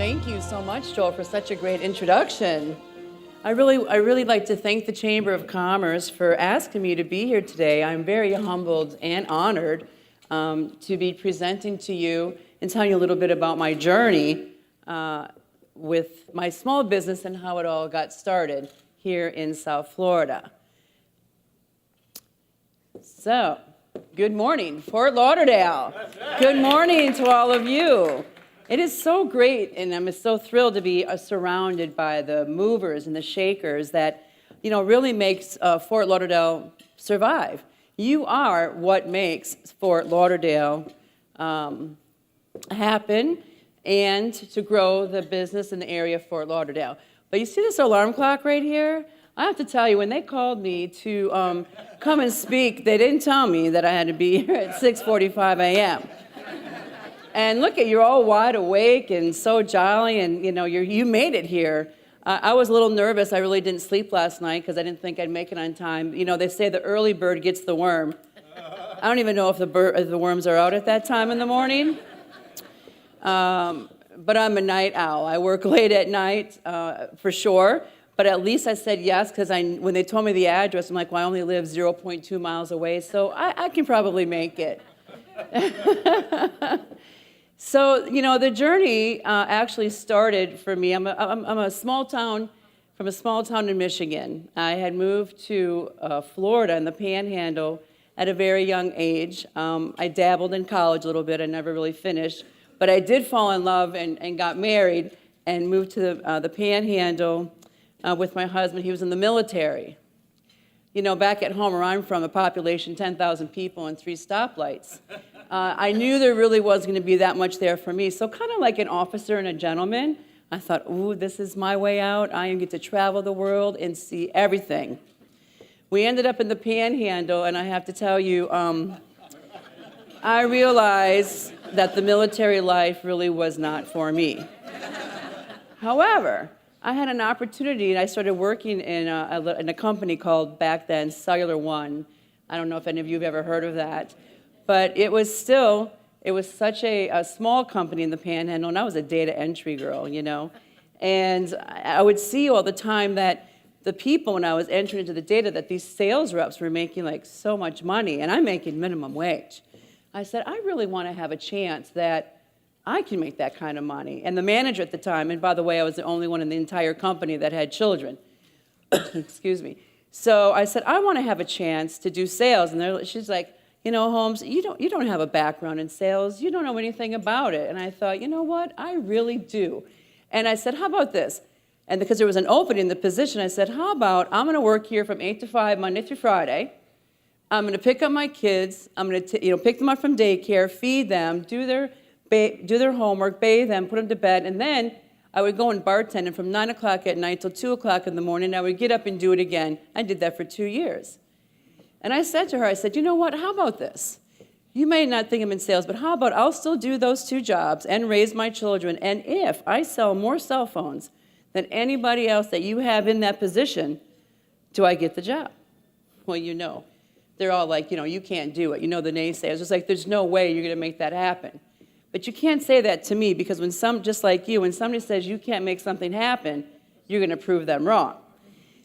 Thank you so much, Joel, for such a great introduction. I really like to thank the Chamber of Commerce for asking me to be here today. I'm very humbled and honored to be presenting to you and telling you a little bit about my journey with my small business and how it all got started here in South Florida. So, good morning, Fort Lauderdale. Good morning to all of you. It is so great, and I'm so thrilled to be surrounded by the movers and the shakers that, really makes Fort Lauderdale survive. You are what makes Fort Lauderdale happen and to grow the business in the area of Fort Lauderdale. But you see this alarm clock right here? I have to tell you, when they called me to come and speak, they didn't tell me that I had to be here at 6:45 a.m. And look you're all wide awake and so jolly, and you made it here. I was a little nervous. I really didn't sleep last night because I didn't think I'd make it on time. They say the early bird gets the worm. I don't even know if the worms are out at that time in the morning. But I'm a night owl. I work late at night for sure. But at least I said yes, because when they told me the address, I'm like, well, I only live 0.2 miles away, so I can probably make it. So, the journey actually started for me. I'm a small town, from a small town in Michigan. I had moved to Florida in the Panhandle at a very young age. I dabbled in college a little bit. I never really finished. But I did fall in love and got married and moved to the Panhandle with my husband. He was in the military. Back at home where I'm from, a population 10,000 people and 3 stoplights. I knew there really wasn't going to be that much there for me. So kind of like an officer and a gentleman, I thought, ooh, this is my way out. I get to travel the world and see everything. We ended up in the Panhandle, and I have to tell you, I realized that the military life really was not for me. However, I had an opportunity, and I started working in a company called, back then, Cellular One. I don't know if any of you have ever heard of that. But it was such a small company in the Panhandle, and I was a data entry girl, And I would see all the time that the people, when I was entering into the data, that these sales reps were making like so much money, and I'm making minimum wage. I said, I really want to have a chance that I can make that kind of money. And the manager at the time, and by the way, I was the only one in the entire company that had children. Excuse me. So I said, I want to have a chance to do sales. And she's like, Holmes, you don't have a background in sales. You don't know anything about it. And I thought, you know what? I really do. And I said, how about this? And because there was an opening in the position, I said, how about I'm going to work here from 8 to 5, Monday through Friday. I'm going to pick up my kids. I'm going to pick them up from daycare, feed them, do their homework, bathe them, put them to bed, and then I would go and bartend, and from 9 o'clock at night till 2 o'clock in the morning, I would get up and do it again. I did that for 2 years. And I said to her, I said, you know what, how about this? You may not think I'm in sales, but how about I'll still do those 2 jobs and raise my children, and if I sell more cell phones than anybody else that you have in that position, do I get the job? Well, they're all like, you can't do it. The naysayers. It's like, there's no way you're going to make that happen. But you can't say that to me, because just like you, when somebody says you can't make something happen, you're going to prove them wrong.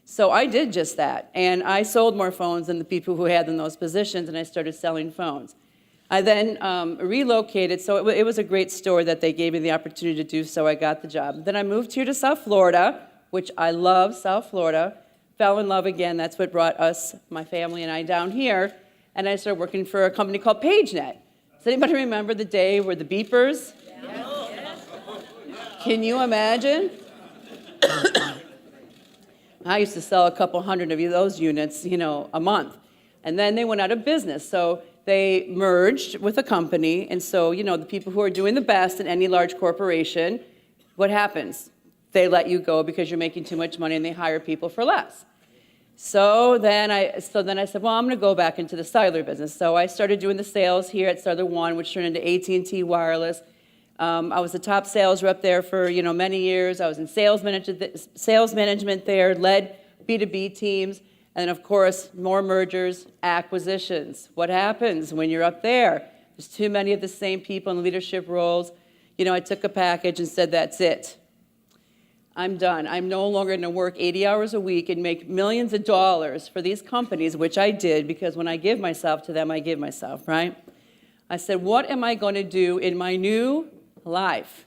So I did just that, and I sold more phones than the people who had in those positions, and I started selling phones. I then relocated, so it was a great store that they gave me the opportunity to do, so I got the job. Then I moved here to South Florida, which I love South Florida, fell in love again. That's what brought us, my family and I, down here, and I started working for a company called PageNet. Does anybody remember the day where the beepers? Yes. Can you imagine? I used to sell a couple hundred of those units, a month. And then they went out of business. So they merged with a company. And so, the people who are doing the best in any large corporation, what happens? They let you go because you're making too much money, and they hire people for less. So then I said, well, I'm going to go back into the cellular business. So I started doing the sales here at Cellular One, which turned into AT&T Wireless. I was the top sales rep there for many years. I was in sales management there, led B2B teams, and of course, more mergers, acquisitions. What happens when you're up there? There's too many of the same people in leadership roles. I took a package and said, that's it. I'm done. I'm no longer going to work 80 hours a week and make millions of dollars for these companies, which I did, because when I give myself to them, I give myself, right? I said, what am I going to do in my new life?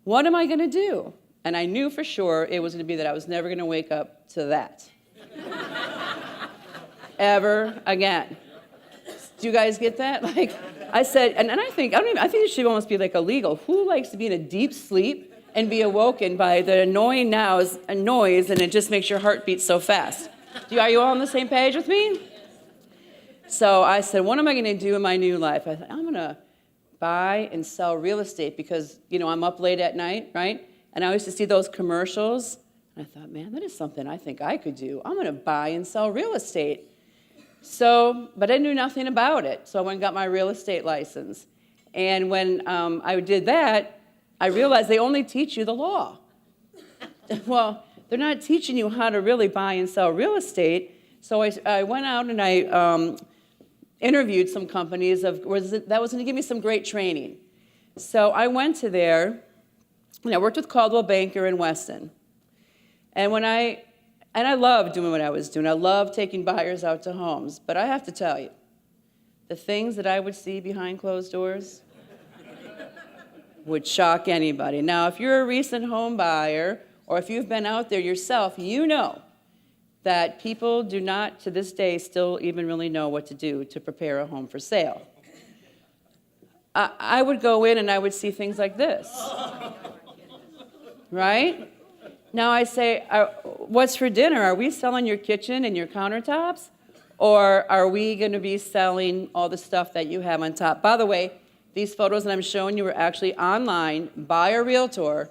What am I going to do? And I knew for sure it was going to be that I was never going to wake up to that. Ever again. Do you guys get that? Like, I said, and I think it should almost be like illegal. Who likes to be in a deep sleep and be awoken by the annoying noise, and it just makes your heart beat so fast? Are you all on the same page with me? So I said, what am I going to do in my new life? I thought, I'm going to buy and sell real estate because, I'm up late at night, right? And I used to see those commercials. And I thought, man, that is something I think I could do. I'm going to buy and sell real estate. So, but I knew nothing about it. So I went and got my real estate license. And when I did that, I realized they only teach you the law. Well, they're not teaching you how to really buy and sell real estate. So I went out and I interviewed some companies that was going to give me some great training. So I went to there, and I worked with Coldwell Banker in Weston. And I loved doing what I was doing. I loved taking buyers out to homes. But I have to tell you, the things that I would see behind closed doors would shock anybody. Now, if you're a recent home buyer, or if you've been out there yourself, you know that people do not, to this day, still even really know what to do to prepare a home for sale. I would go in and I would see things like this, right? Now I say, what's for dinner? Are we selling your kitchen and your countertops? Or are we going to be selling all the stuff that you have on top? By the way, these photos that I'm showing you were actually online by a realtor,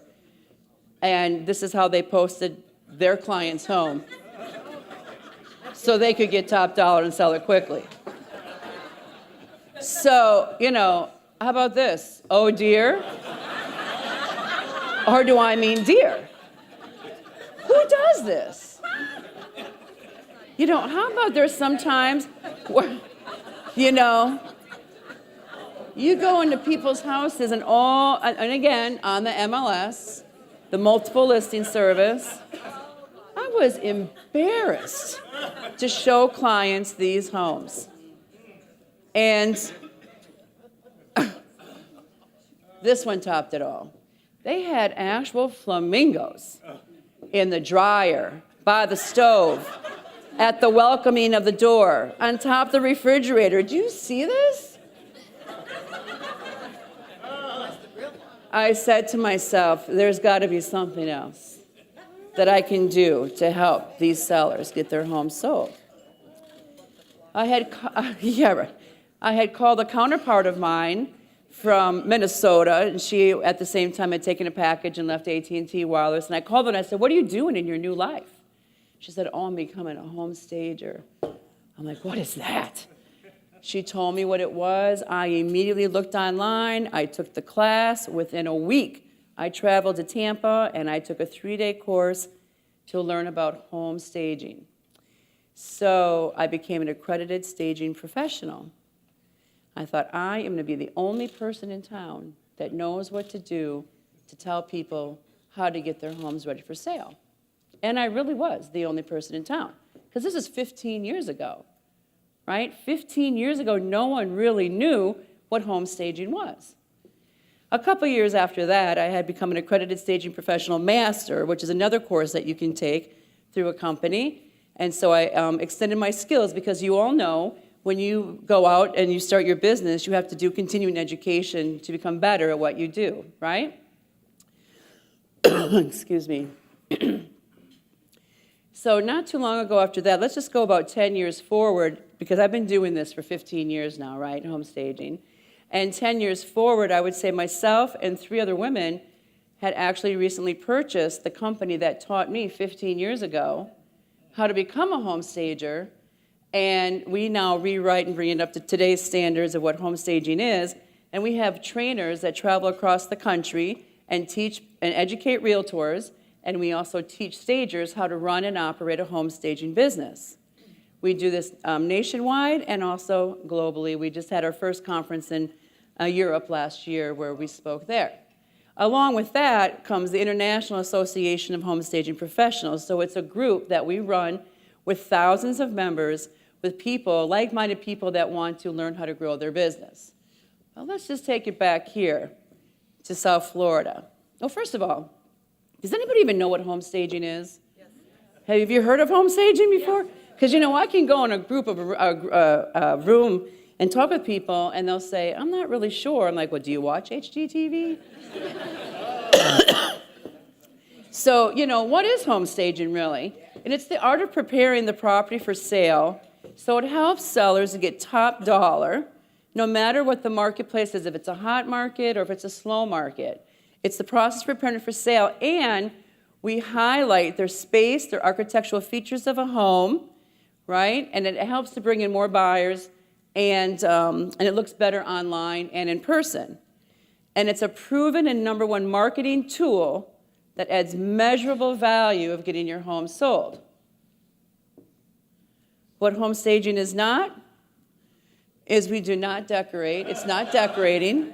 and this is how they posted their client's home so they could get top dollar and sell it quickly. So, how about this? Oh dear? Or do I mean dear? Who does this? How about there's sometimes where, you go into people's houses and again, on the MLS, the multiple listing service, I was embarrassed to show clients these homes. And this one topped it all. They had actual flamingos in the dryer, by the stove, at the welcoming of the door, on top of the refrigerator. Do you see this? I said to myself, there's got to be something else that I can do to help these sellers get their homes sold. I had called a counterpart of mine from Minnesota, and she, at the same time, had taken a package and left AT&T Wireless. And I called her and I said, what are you doing in your new life? She said, I'm becoming a home stager. I'm like, what is that? She told me what it was. I immediately looked online. I took the class. Within a week, I traveled to Tampa, and I took a 3-day course to learn about home staging. So I became an accredited staging professional. I thought, I am going to be the only person in town that knows what to do to tell people how to get their homes ready for sale. And I really was the only person in town, because this is 15 years ago, right? 15 years ago, no one really knew what home staging was. A couple years after that, I had become an accredited staging professional master, which is another course that you can take through a company. And so I extended my skills, because you all know when you go out and you start your business, you have to do continuing education to become better at what you do, right? Excuse me. So not too long ago after that, let's just go about 10 years forward, because I've been doing this for 15 years now, right, home staging. And 10 years forward, I would say myself and 3 other women had actually recently purchased the company that taught me 15 years ago how to become a home stager. And we now rewrite and bring it up to today's standards of what home staging is. And we have trainers that travel across the country and teach and educate realtors. And we also teach stagers how to run and operate a home staging business. We do this nationwide and also globally. We just had our first conference in Europe last year where we spoke there. Along with that comes the International Association of Home Staging Professionals. So it's a group that we run with thousands of members, with people, like-minded people that want to learn how to grow their business. Well, let's just take it back here to South Florida. Well, first of all, does anybody even know what home staging is? Yes. Have you heard of home staging before? Because, I can go in a group of a room and talk with people, and they'll say, I'm not really sure. I'm like, well, do you watch HGTV? So, what is home staging really? And it's the art of preparing the property for sale, so it helps sellers to get top dollar, no matter what the marketplace is, if it's a hot market or if it's a slow market. It's the process for preparing it for sale, and we highlight their space, their architectural features of a home, right? And it helps to bring in more buyers, and it looks better online and in person. And it's a proven and #1 marketing tool that adds measurable value of getting your home sold. What home staging is not, is we do not decorate. It's not decorating.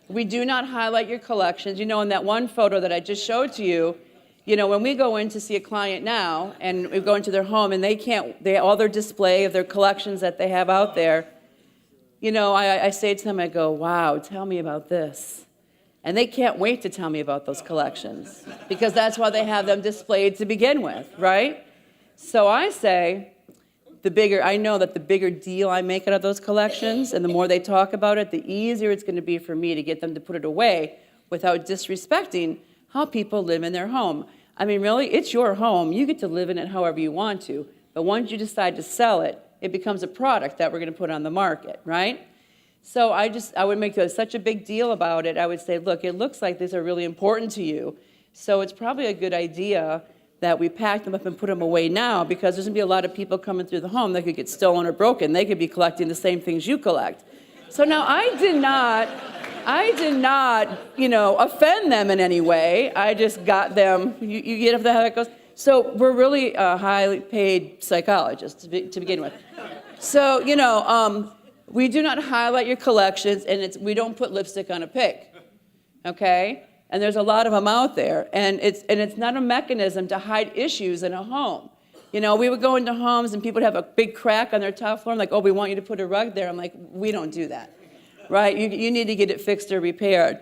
We do not highlight your collections. In that one photo that I just showed to you, when we go in to see a client now, and we go into their home, and all their display of their collections that they have out there, I say to them, I go, wow, tell me about this. And they can't wait to tell me about those collections, because that's why they have them displayed to begin with, right? So I say, I know that the bigger deal I make out of those collections, and the more they talk about it, the easier it's going to be for me to get them to put it away without disrespecting how people live in their home. I mean, really, it's your home. You get to live in it however you want to. But once you decide to sell it, it becomes a product that we're going to put on the market, right? So I would make such a big deal about it. I would say, look, it looks like these are really important to you. So it's probably a good idea that we pack them up and put them away now, because there's going to be a lot of people coming through the home that could get stolen or broken. They could be collecting the same things you collect. So now I did not, offend them in any way. I just got them, you get how that goes? So we're really highly paid psychologists to begin with. So, we do not highlight your collections, and we don't put lipstick on a pig, okay? And there's a lot of them out there, and it's not a mechanism to hide issues in a home. We would go into homes, and people would have a big crack on their top floor, and like, oh, we want you to put a rug there. I'm like, we don't do that. Right? You need to get it fixed or repaired.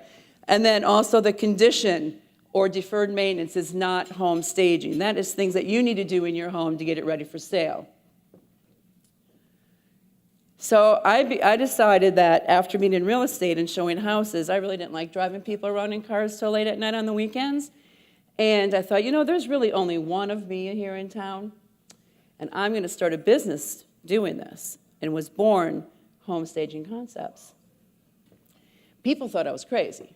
And then also the condition or deferred maintenance is not home staging. That is things that you need to do in your home to get it ready for sale. So I decided that after being in real estate and showing houses, I really didn't like driving people around in cars till late at night on the weekends. And I thought, there's really only one of me here in town, and I'm going to start a business doing this, and was born Home Staging Concepts. People thought I was crazy,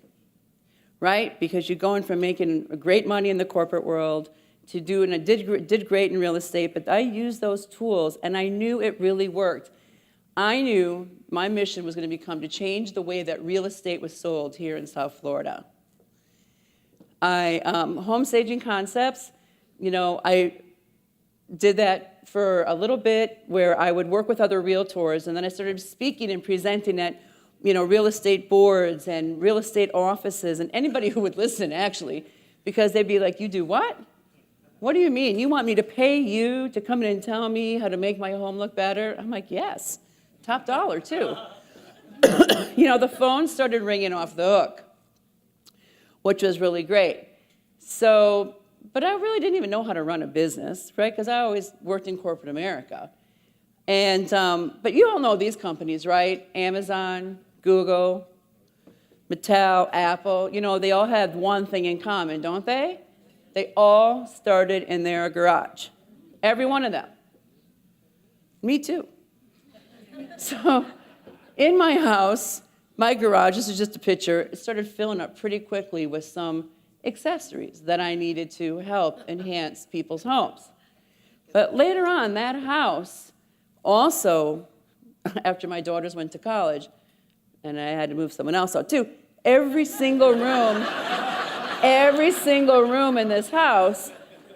right? Because you're going from making great money in the corporate world to doing, I did great in real estate, but I used those tools, and I knew it really worked. I knew my mission was going to become to change the way that real estate was sold here in South Florida. Home Staging Concepts, I did that for a little bit, where I would work with other realtors, and then I started speaking and presenting at real estate boards and real estate offices, and anybody who would listen, actually, because they'd be like, you do what? What do you mean? You want me to pay you to come in and tell me how to make my home look better? I'm like, yes, top dollar, too. The phone started ringing off the hook, which was really great. So, but I really didn't even know how to run a business, right? Because I always worked in corporate America. And, but you all know these companies, right? Amazon, Google, Mattel, Apple, they all have one thing in common, don't they? They all started in their garage. Every one of them. Me too. So in my house, my garage, this is just a picture, it started filling up pretty quickly with some accessories that I needed to help enhance people's homes. But later on, that house also, after my daughters went to college, and I had to move someone else out too, every single room in this house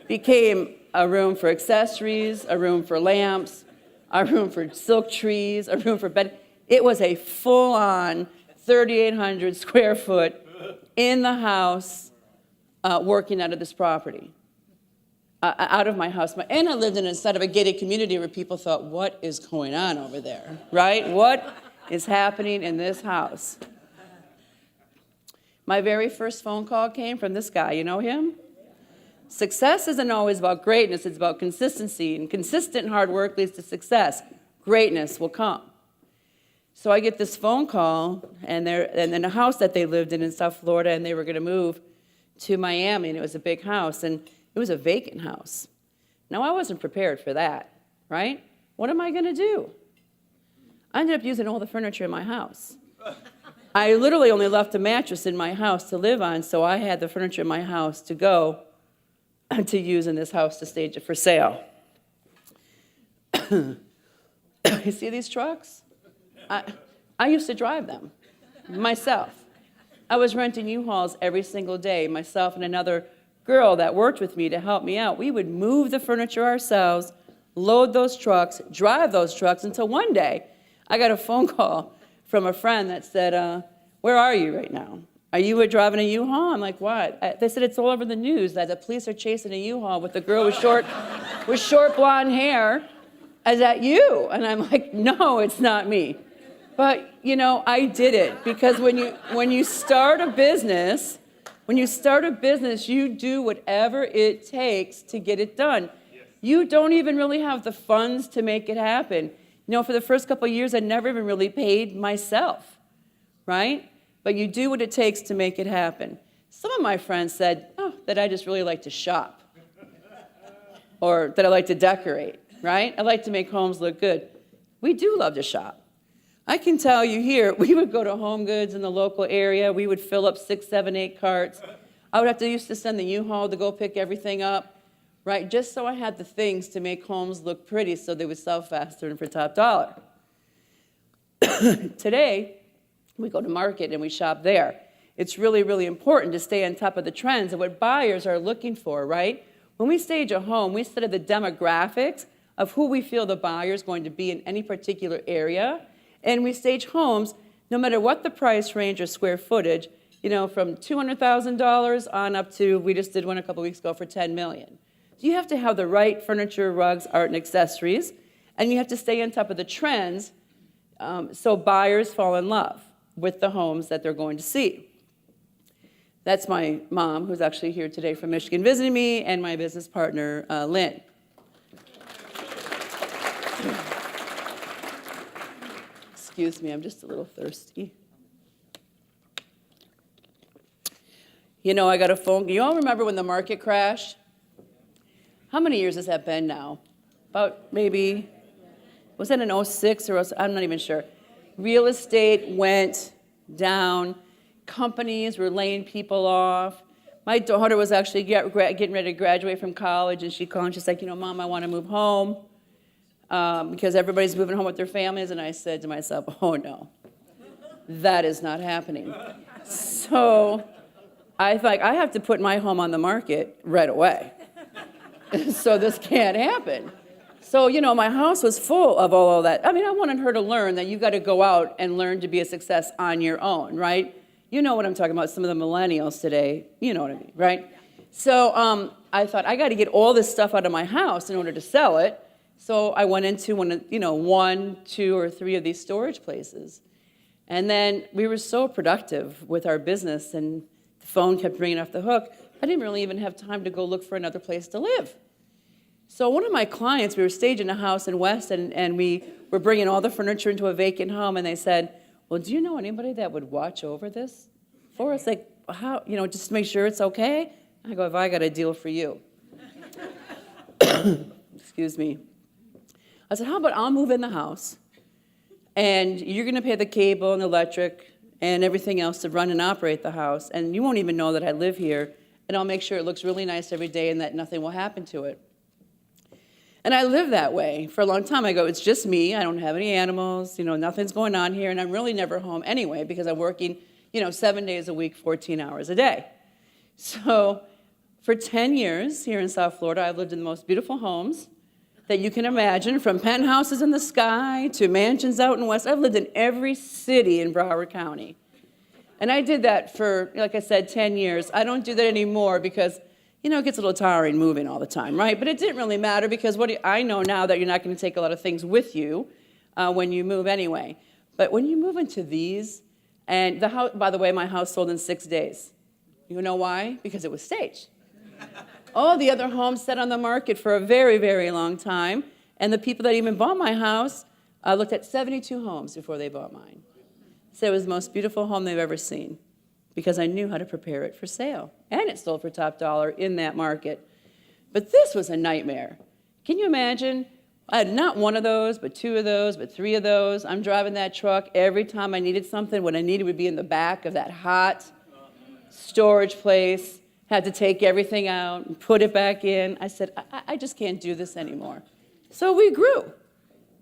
became a room for accessories, a room for lamps, a room for silk trees, a room for bed. It was a full-on 3,800 square foot in the house working out of this property, out of my house. And I lived inside of a gated community where people thought, what is going on over there, right? What is happening in this house? My very first phone call came from this guy. You know him? Success isn't always about greatness. It's about consistency. And consistent hard work leads to success. Greatness will come. So I get this phone call, and in the house that they lived in South Florida, and they were going to move to Miami, and it was a big house, and it was a vacant house. Now, I wasn't prepared for that, right? What am I going to do? I ended up using all the furniture in my house. I literally only left a mattress in my house to live on, so I had the furniture in my house to go to use in this house to stage it for sale. You see these trucks? I used to drive them myself. I was renting U-Hauls every single day, myself and another girl that worked with me to help me out. We would move the furniture ourselves, load those trucks, drive those trucks, until one day I got a phone call from a friend that said, where are you right now? Are you driving a U-Haul? I'm like, what? They said it's all over the news that the police are chasing a U-Haul with a girl with short blonde hair. Is that you? And I'm like, no, it's not me. But, I did it, because when you start a business, you do whatever it takes to get it done. You don't even really have the funds to make it happen. For the first couple of years, I never even really paid myself, right? But you do what it takes to make it happen. Some of my friends said, that I just really like to shop, or that I like to decorate, right? I like to make homes look good. We do love to shop. I can tell you here, we would go to Home Goods in the local area. We would fill up 6, 7, 8 carts. I would have to used to send the U-Haul to go pick everything up, right? Just so I had the things to make homes look pretty so they would sell faster and for top dollar. Today, we go to market and we shop there. It's really, really important to stay on top of the trends and what buyers are looking for, right? When we stage a home, we study the demographics of who we feel the buyer is going to be in any particular area. And we stage homes, no matter what the price range or square footage, from $200,000 on up to, we just did one a couple weeks ago for $10 million. So you have to have the right furniture, rugs, art, and accessories, and you have to stay on top of the trends so buyers fall in love with the homes that they're going to see. That's my mom, who's actually here today from Michigan visiting me, and my business partner, Lynn. Excuse me, I'm just a little thirsty. I got a phone. You all remember when the market crashed? How many years has that been now? About maybe, was that in 06 or 07? I'm not even sure. Real estate went down. Companies were laying people off. My daughter was actually getting ready to graduate from college, and she called and she's like, Mom, I want to move home. Because everybody's moving home with their families, and I said to myself, oh no, that is not happening. So I thought, I have to put my home on the market right away. So this can't happen. So, my house was full of all of that. I wanted her to learn that you got to go out and learn to be a success on your own, right? You know what I'm talking about, some of the millennials today, you know what I mean, right? So I thought, I got to get all this stuff out of my house in order to sell it. So I went into one, 2, or 3 of these storage places. And then we were so productive with our business, and the phone kept ringing off the hook. I didn't really even have time to go look for another place to live. So one of my clients, we were staging a house in Weston, and we were bringing all the furniture into a vacant home, and they said, well, do you know anybody that would watch over this for us? Like, how, just to make sure it's okay? I go, I got a deal for you. Excuse me. I said, how about I'll move in the house, and you're going to pay the cable and electric and everything else to run and operate the house, and you won't even know that I live here, and I'll make sure it looks really nice every day and that nothing will happen to it. And I lived that way for a long time. I go, it's just me. I don't have any animals. Nothing's going on here, and I'm really never home anyway because I'm working, 7 days a week, 14 hours a day. So for 10 years here in South Florida, I've lived in the most beautiful homes that you can imagine, from penthouses in the sky to mansions out in West. I've lived in every city in Broward County. And I did that for, like I said, 10 years. I don't do that anymore because, it gets a little tiring moving all the time, right? But it didn't really matter because I know now that you're not going to take a lot of things with you when you move anyway. But when you move into these, and the house, by the way, my house sold in 6 days. You know why? Because it was staged. All the other homes sat on the market for a very, very long time. And the people that even bought my house looked at 72 homes before they bought mine. So it was the most beautiful home they've ever seen because I knew how to prepare it for sale. And it sold for top dollar in that market. But this was a nightmare. Can you imagine? I had not one of those, but 2 of those, but 3 of those. I'm driving that truck every time I needed something. What I needed would be in the back of that hot storage place. Had to take everything out and put it back in. I said, I just can't do this anymore. So we grew.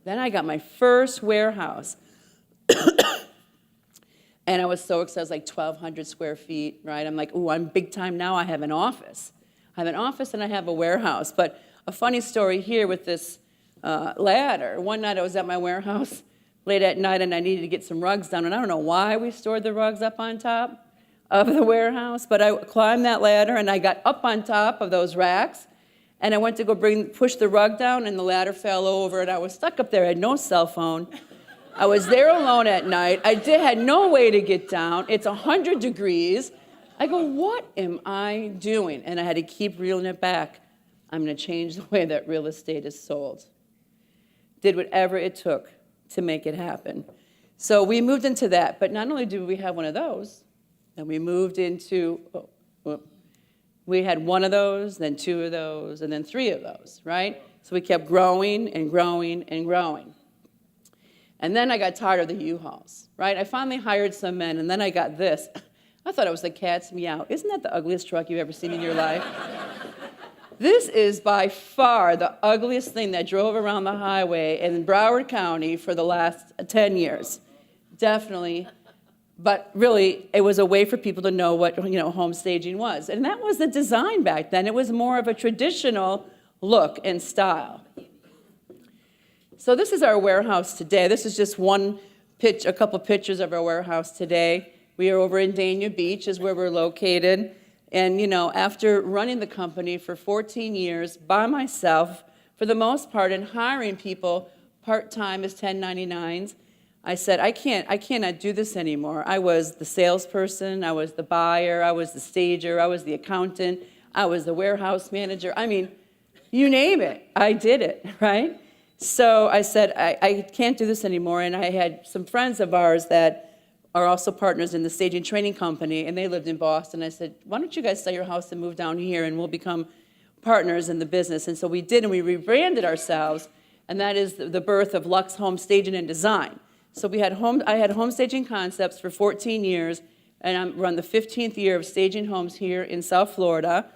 Then I got my first warehouse. And I was so excited. It was like 1,200 square feet, right? I'm like, ooh, I'm big time now. I have an office. I have an office and I have a warehouse. But a funny story here with this ladder. One night I was at my warehouse late at night and I needed to get some rugs down. And I don't know why we stored the rugs up on top of the warehouse, but I climbed that ladder and I got up on top of those racks and I went to go push the rug down and the ladder fell over and I was stuck up there. I had no cell phone. I was there alone at night. I had no way to get down. It's 100 degrees. I go, what am I doing? And I had to keep reeling it back. I'm going to change the way that real estate is sold. Did whatever it took to make it happen. So we moved into that. But not only did we have one of those, then we moved into, we had one of those, then 2 of those, and then 3 of those, right? So we kept growing and growing and growing. And then I got tired of the U-Hauls, right? I finally hired some men, and then I got this. I thought it was the cat's meow. Isn't that the ugliest truck you've ever seen in your life? This is by far the ugliest thing that drove around the highway in Broward County for the last 10 years. Definitely. But really, it was a way for people to know what home staging was. And that was the design back then. It was more of a traditional look and style. So this is our warehouse today. This is just a couple pictures of our warehouse today. We are over in Dania Beach is where we're located. And, after running the company for 14 years by myself, for the most part, and hiring people part-time as 1099s, I said, I cannot do this anymore. I was the salesperson, I was the buyer, I was the stager, I was the accountant, I was the warehouse manager. I mean, you name it, I did it, right? So I said, I can't do this anymore. And I had some friends of ours that are also partners in the staging training company, and they lived in Boston. I said, why don't you guys sell your house and move down here, and we'll become partners in the business. And so we did, and we rebranded ourselves, and that is the birth of Luxe Home Staging and Design. So I had Home Staging Concepts for 14 years, and we're on the 15th year of staging homes here in South Florida.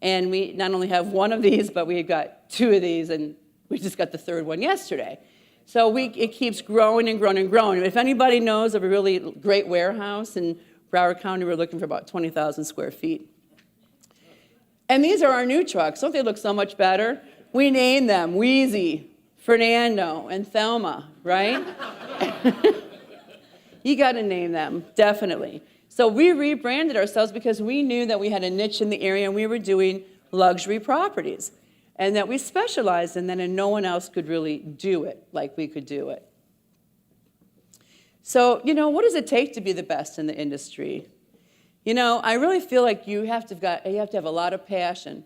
And we not only have one of these, but we've got 2 of these, and we just got the 3rd one yesterday. So it keeps growing and growing and growing. If anybody knows of a really great warehouse in Broward County, we're looking for about 20,000 square feet. And these are our new trucks. Don't they look so much better? We named them Wheezy, Fernando, and Thelma, right? You got to name them, definitely. So we rebranded ourselves because we knew that we had a niche in the area and we were doing luxury properties. And that we specialized in that and no one else could really do it like we could do it. So, what does it take to be the best in the industry? I really feel like you have to have a lot of passion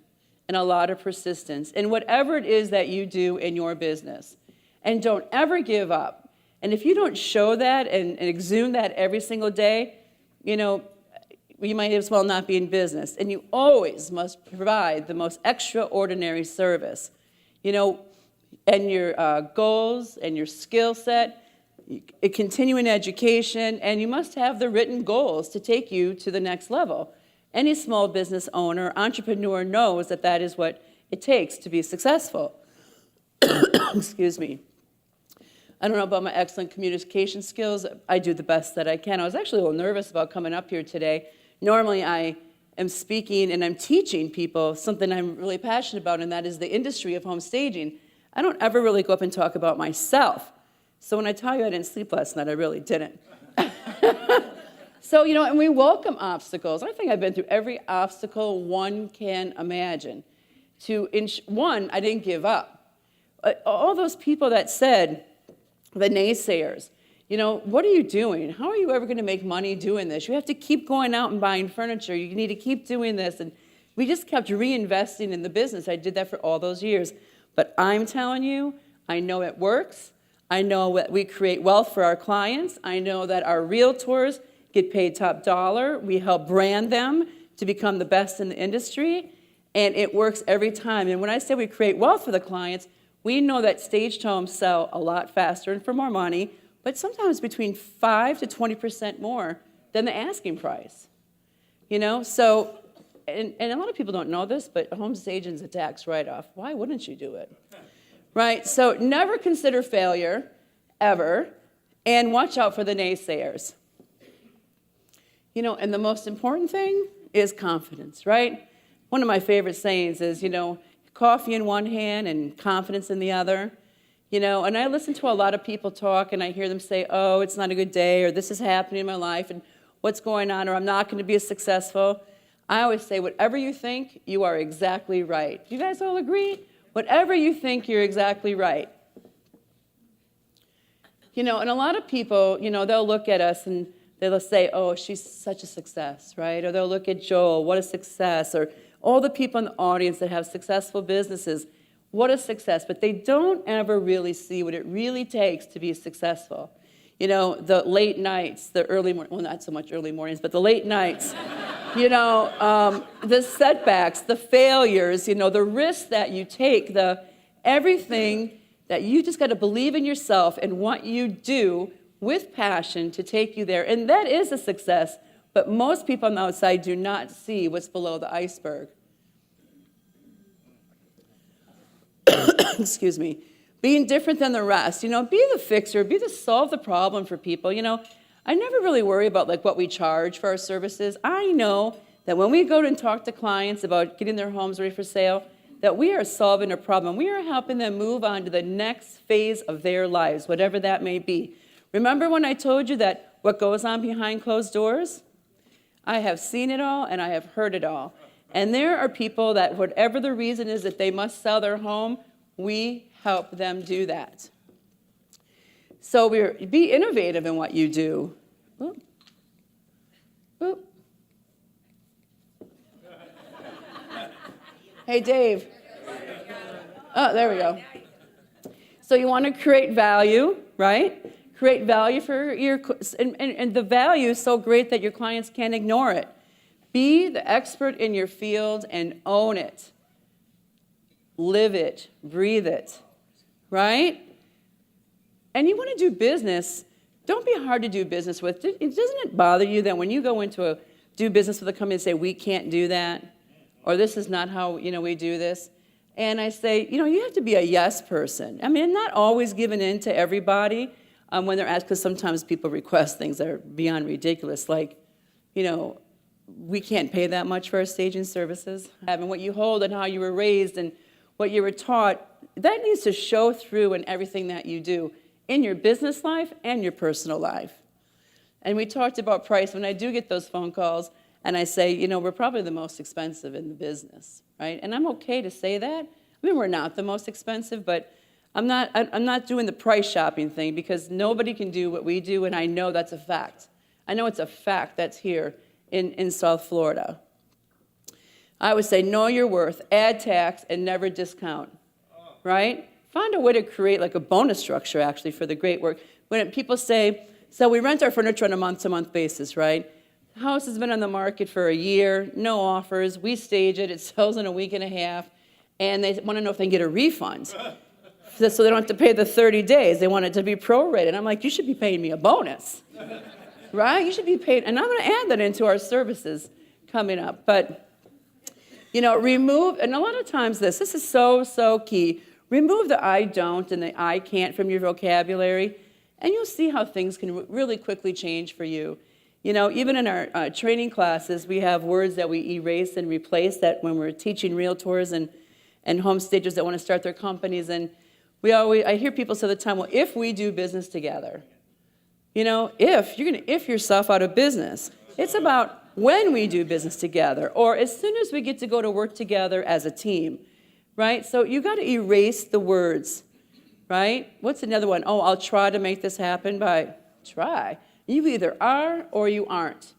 and a lot of persistence in whatever it is that you do in your business. And don't ever give up. And if you don't show that and exude that every single day, you might as well not be in business. And you always must provide the most extraordinary service. And your goals and your skill set, continuing education, and you must have the written goals to take you to the next level. Any small business owner, entrepreneur knows that that is what it takes to be successful. Excuse me. I don't know about my excellent communication skills. I do the best that I can. I was actually a little nervous about coming up here today. Normally, I am speaking and I'm teaching people something I'm really passionate about, and that is the industry of home staging. I don't ever really go up and talk about myself. So when I tell you I didn't sleep last night, I really didn't. So, and we welcome obstacles. I think I've been through every obstacle one can imagine. One, I didn't give up. All those people that said, the naysayers, what are you doing? How are you ever going to make money doing this? You have to keep going out and buying furniture. You need to keep doing this. And we just kept reinvesting in the business. I did that for all those years. But I'm telling you, I know it works. I know that we create wealth for our clients. I know that our realtors get paid top dollar. We help brand them to become the best in the industry. And it works every time. And when I say we create wealth for the clients, we know that staged homes sell a lot faster and for more money, but sometimes between 5 to 20% more than the asking price. So, and a lot of people don't know this, but home staging is a tax write-off. Why wouldn't you do it? Right? So never consider failure, ever, and watch out for the naysayers. And the most important thing is confidence, right? One of my favorite sayings is, coffee in one hand and confidence in the other. And I listen to a lot of people talk, and I hear them say, oh, it's not a good day, or this is happening in my life, and what's going on, or I'm not going to be as successful. I always say, whatever you think, you are exactly right. Do you guys all agree? Whatever you think, you're exactly right. And a lot of people, they'll look at us and they'll say, oh, she's such a success, right? Or they'll look at Joel, what a success, or all the people in the audience that have successful businesses, what a success. But they don't ever really see what it really takes to be successful. The late nights, the early mornings, well, not so much early mornings, but the late nights, the setbacks, the failures, the risks that you take, everything that you just got to believe in yourself and what you do with passion to take you there. And that is a success. But most people on the outside do not see what's below the iceberg. Excuse me. Being different than the rest. Be the fixer. Be the solve the problem for people. I never really worry about what we charge for our services. I know that when we go and talk to clients about getting their homes ready for sale, that we are solving a problem. We are helping them move on to the next phase of their lives, whatever that may be. Remember when I told you that what goes on behind closed doors? I have seen it all and I have heard it all. And there are people that whatever the reason is that they must sell their home, we help them do that. So be innovative in what you do. Boop. Boop. Hey, Dave. Oh, there we go. So you want to create value, right? Create value for and the value is so great that your clients can't ignore it. Be the expert in your field and own it. Live it, breathe it, right? And you want to do business, don't be hard to do business with. Doesn't it bother you that when you go into do business with a company and say, we can't do that, or this is not how, we do this? And I say, you have to be a yes person. I mean, not always giving in to everybody when they're asked, because sometimes people request things that are beyond ridiculous, like, we can't pay that much for our staging services. And what you hold and how you were raised and what you were taught, that needs to show through in everything that you do, in your business life and your personal life. And we talked about price. When I do get those phone calls and I say, we're probably the most expensive in the business, right? And I'm okay to say that. I mean, we're not the most expensive, but I'm not doing the price shopping thing because nobody can do what we do, and I know that's a fact. I know it's a fact that's here in South Florida. I would say know your worth, add tax, and never discount, right? Find a way to create like a bonus structure, actually, for the great work. When people say, so we rent our furniture on a month-to-month basis, right? The house has been on the market for a year, no offers, we stage it, it sells in a week and a half, and they want to know if they can get a refund. So they don't have to pay the 30 days. They want it to be prorated. I'm like, you should be paying me a bonus, right? You should be paid. And I'm going to add that into our services coming up. But, remove, and a lot of times this is so, so key. Remove the I don't and the I can't from your vocabulary, and you'll see how things can really quickly change for you. Even in our training classes, we have words that we erase and replace that when we're teaching realtors and home stagers that want to start their companies. And I hear people say all the time, well, if we do business together, If you're going to if yourself out of business. It's about when we do business together, or as soon as we get to go to work together as a team, right? So you got to erase the words, right? What's another one? Oh, I'll try to make this happen by try. You either are or you aren't,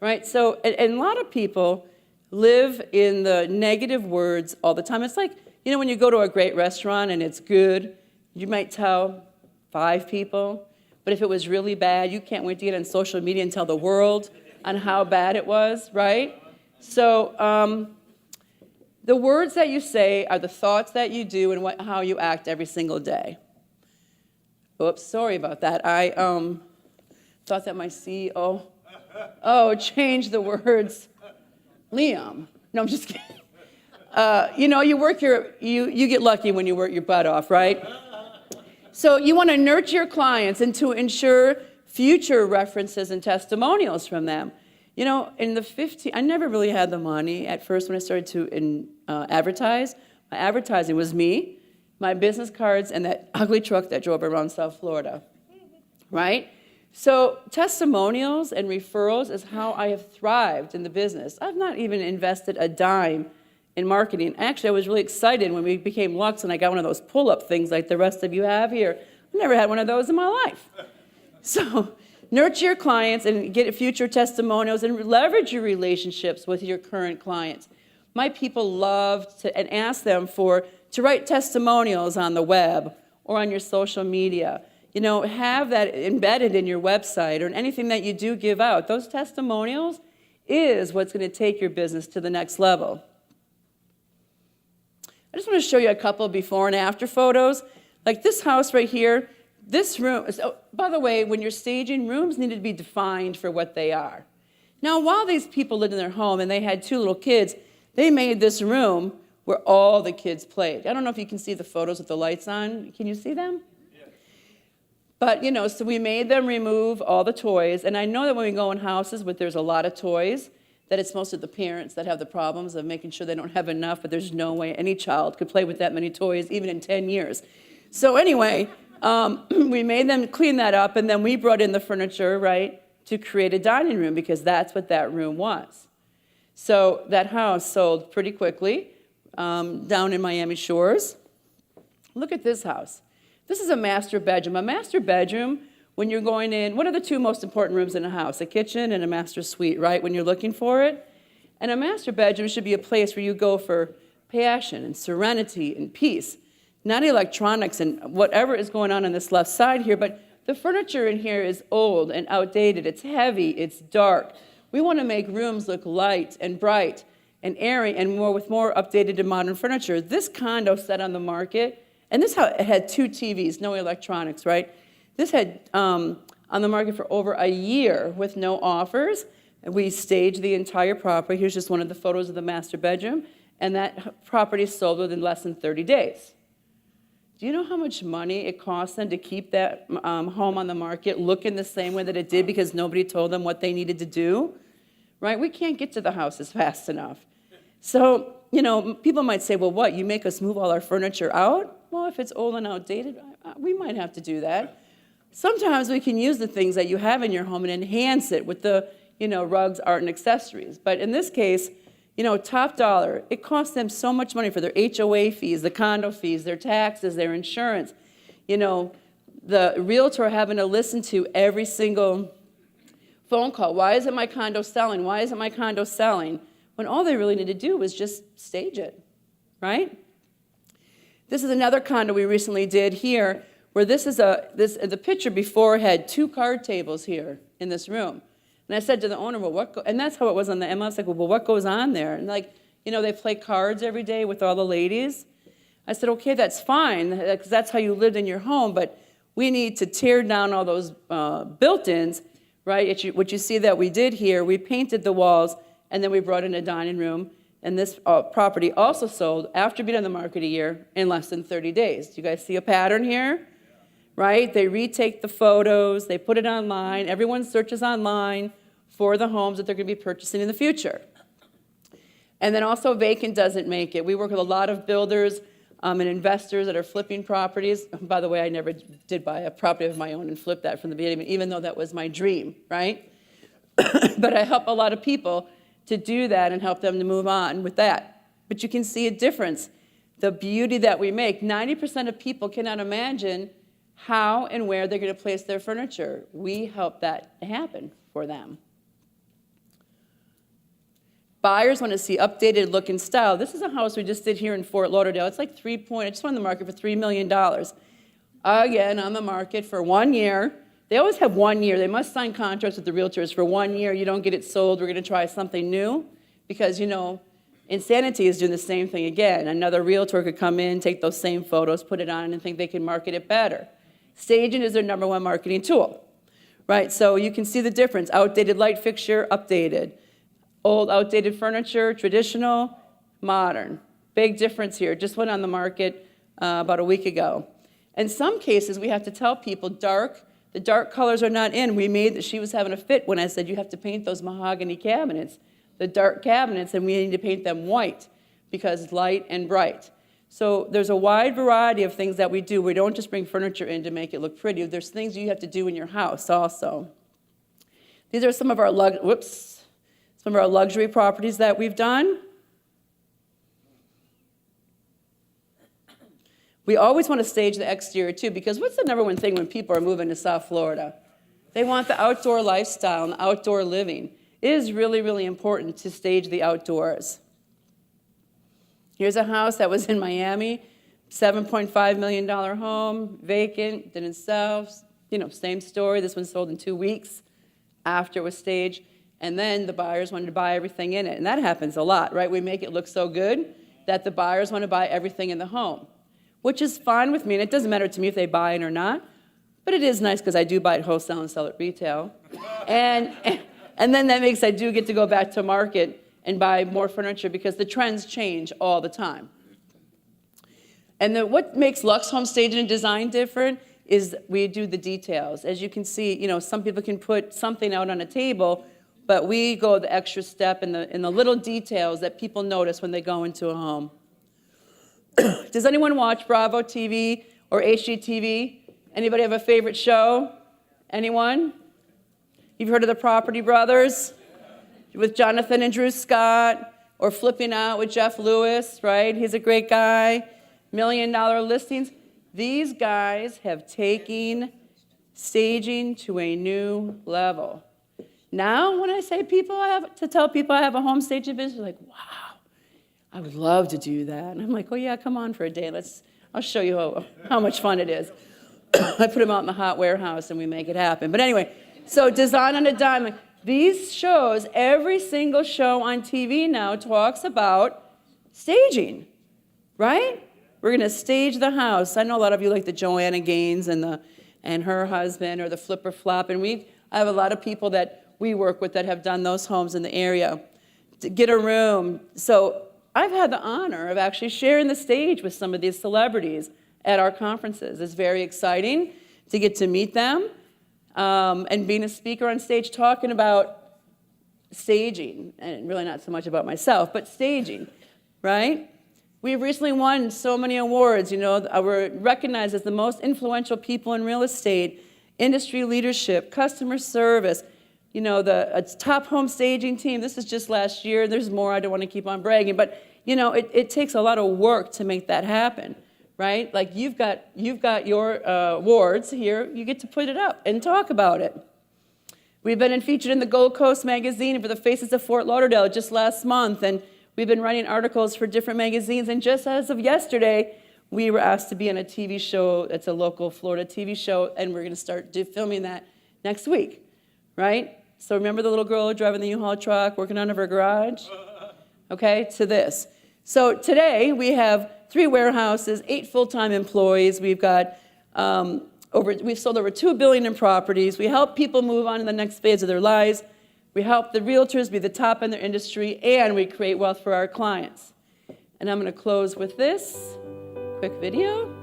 right? So, and a lot of people live in the negative words all the time. It's like, when you go to a great restaurant and it's good, you might tell 5 people, but if it was really bad, you can't wait to get on social media and tell the world on how bad it was, right? So the words that you say are the thoughts that you do and how you act every single day. Oops, sorry about that. I thought that my CEO, changed the words. Liam. No, I'm just kidding. You get lucky when you work your butt off, right? So you want to nurture your clients and to ensure future references and testimonials from them. In the I never really had the money at first when I started to advertise. My advertising was me, my business cards, and that ugly truck that drove around South Florida, right? So testimonials and referrals is how I have thrived in the business. I've not even invested a dime in marketing. Actually, I was really excited when we became Luxe and I got one of those pull-up things like the rest of you have here. I never had one of those in my life. So nurture your clients and get future testimonials and leverage your relationships with your current clients. My people love and ask them to write testimonials on the web or on your social media. Have that embedded in your website or in anything that you do give out. Those testimonials is what's going to take your business to the next level. I just want to show you a couple before and after photos. Like this house right here, this room. By the way, when you're staging, rooms need to be defined for what they are. Now, while these people lived in their home and they had 2 little kids, they made this room where all the kids played. I don't know if you can see the photos with the lights on. Can you see them? But, so we made them remove all the toys. And I know that when we go in houses where there's a lot of toys, that it's most of the parents that have the problems of making sure they don't have enough, but there's no way any child could play with that many toys, even in 10 years. So anyway, we made them clean that up, and then we brought in the furniture, right, to create a dining room, because that's what that room was. So that house sold pretty quickly down in Miami Shores. Look at this house. This is a master bedroom. A master bedroom, when you're going in, what are the 2 most important rooms in a house? A kitchen and a master suite, right, when you're looking for it? And a master bedroom should be a place where you go for passion and serenity and peace, not electronics and whatever is going on this left side here, but the furniture in here is old and outdated. It's heavy. It's dark. We want to make rooms look light and bright and airy and with more updated and modern furniture. This condo set on the market, and this it had 2 TVs, no electronics, right? This had on the market for over a year with no offers. We staged the entire property. Here's just one of the photos of the master bedroom, and that property sold within less than 30 days. Do you know how much money it cost them to keep that home on the market looking the same way that it did because nobody told them what they needed to do? Right? We can't get to the houses fast enough. So, people might say, well, what, you make us move all our furniture out? Well, if it's old and outdated, we might have to do that. Sometimes we can use the things that you have in your home and enhance it with the, rugs, art, and accessories. But in this case, top dollar, it costs them so much money for their HOA fees, the condo fees, their taxes, their insurance. The realtor having to listen to every single phone call. Why isn't my condo selling? Why isn't my condo selling? When all they really need to do was just stage it, right? This is another condo we recently did here, where the picture before had 2 card tables here in this room. And I said to the owner, well, and that's how it was on the MLS. I was like, well, what goes on there? And they play cards every day with all the ladies. I said, okay, that's fine, because that's how you lived in your home, but we need to tear down all those built-ins, right? What you see that we did here, we painted the walls, and then we brought in a dining room. And this property also sold after being on the market a year in less than 30 days. Do you guys see a pattern here? Right? They retake the photos. They put it online. Everyone searches online for the homes that they're going to be purchasing in the future. And then also vacant doesn't make it. We work with a lot of builders, and investors that are flipping properties. By the way, I never did buy a property of my own and flip that from the beginning, even though that was my dream, right? But I help a lot of people to do that and help them to move on with that. But you can see a difference. The beauty that we make, 90% of people cannot imagine how and where they're going to place their furniture. We help that happen for them. Buyers want to see updated look and style. This is a house we just did here in Fort Lauderdale. It's like I just went on the market for $3 million. Again, on the market for 1 year. They always have 1 year. They must sign contracts with the realtors for 1 year. You don't get it sold, we're going to try something new. Because, you know, Insanity is doing the same thing again. Another realtor could come in, take those same photos, put it on, and think they can market it better. Staging is their #1 marketing tool, right? So you can see the difference. Outdated light fixture, updated. Old, outdated furniture, traditional, modern. Big difference here. Just went on the market about a week ago. In some cases, we have to tell people the dark colors are not in. She was having a fit when I said you have to paint those mahogany cabinets, the dark cabinets, and we need to paint them white because light and bright. So there's a wide variety of things that we do. We don't just bring furniture in to make it look pretty. There's things you have to do in your house also. These are some of our luxury properties that we've done. We always want to stage the exterior too, because what's the #1 thing when people are moving to South Florida? They want the outdoor lifestyle and the outdoor living. It is really, really important to stage the outdoors. Here's a house that was in Miami, $7.5 million home, vacant, didn't sell, same story. This one sold in 2 weeks after it was staged. And then the buyers wanted to buy everything in it. And that happens a lot, right? We make it look so good that the buyers want to buy everything in the home, which is fine with me. And it doesn't matter to me if they buy it or not. But it is nice because I do buy it wholesale and sell it retail. And then that makes I do get to go back to market and buy more furniture because the trends change all the time. And what makes Luxe Home Staging and Design different is we do the details. As you can see, some people can put something out on a table, but we go the extra step in the little details that people notice when they go into a home. Does anyone watch Bravo TV or HGTV? Anybody have a favorite show? Anyone? You've heard of the Property Brothers with Jonathan and Drew Scott, or Flipping Out with Jeff Lewis, right? He's a great guy. $1 million listings. These guys have taken staging to a new level. Now, when I say tell people I have a home staging business, they're like, wow, I would love to do that. And I'm like, oh yeah, come on for a day. I'll show you how much fun it is. I put them out in the hot warehouse and we make it happen. But anyway, so Design on a Dime. These shows, every single show on TV now talks about staging, right? We're going to stage the house. I know a lot of you like the Joanna Gaines and her husband, or the Flipper Flop, and I have a lot of people that we work with that have done those homes in the area. To get a room. So I've had the honor of actually sharing the stage with some of these celebrities at our conferences. It's very exciting to get to meet them. And being a speaker on stage talking about staging, and really not so much about myself, but staging, right? We've recently won so many awards. We're recognized as the most influential people in real estate, industry leadership, customer service, the top home staging team. This is just last year. There's more. I don't want to keep on bragging, but it takes a lot of work to make that happen. Right? Like you've got your awards here. You get to put it up and talk about it. We've been featured in the Gold Coast magazine for the Faces of Fort Lauderdale just last month, and we've been writing articles for different magazines. And just as of yesterday, we were asked to be on a TV show. It's a local Florida TV show, and we're going to start filming that next week. Right? So remember the little girl driving the U-Haul truck, working out of her garage? Okay, to this. So today we have 3 warehouses, 8 full-time employees. We've got we've sold over $2 billion in properties. We help people move on to the next phase of their lives. We help the realtors be the top in their industry, and we create wealth for our clients. And I'm going to close with this quick video.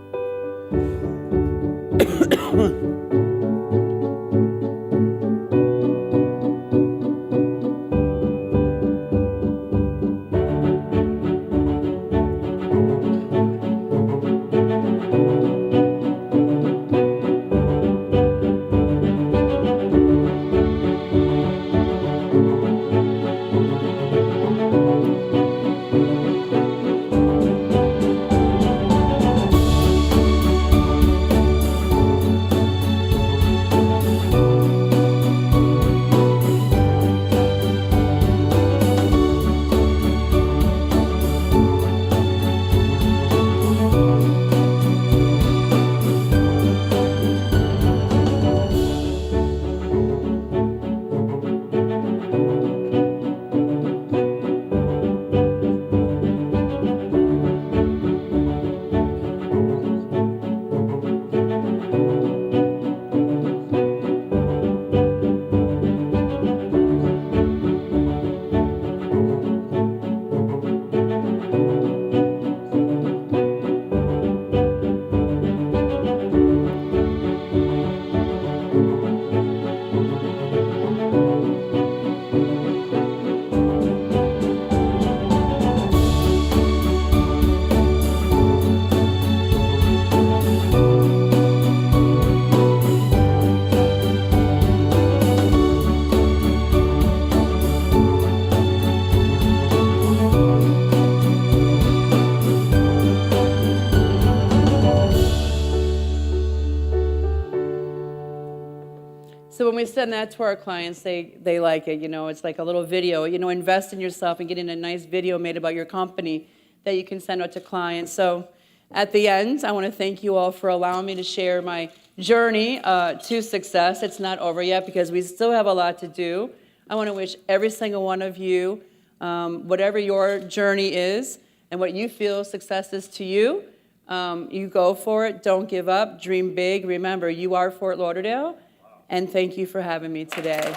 So when we send that to our clients, they like it. It's like a little video. Invest in yourself and getting a nice video made about your company that you can send out to clients. So at the end, I want to thank you all for allowing me to share my journey to success. It's not over yet because we still have a lot to do. I want to wish every single one of you, whatever your journey is and what you feel success is to you, you go for it. Don't give up. Dream big. Remember, you are Fort Lauderdale. And thank you for having me today.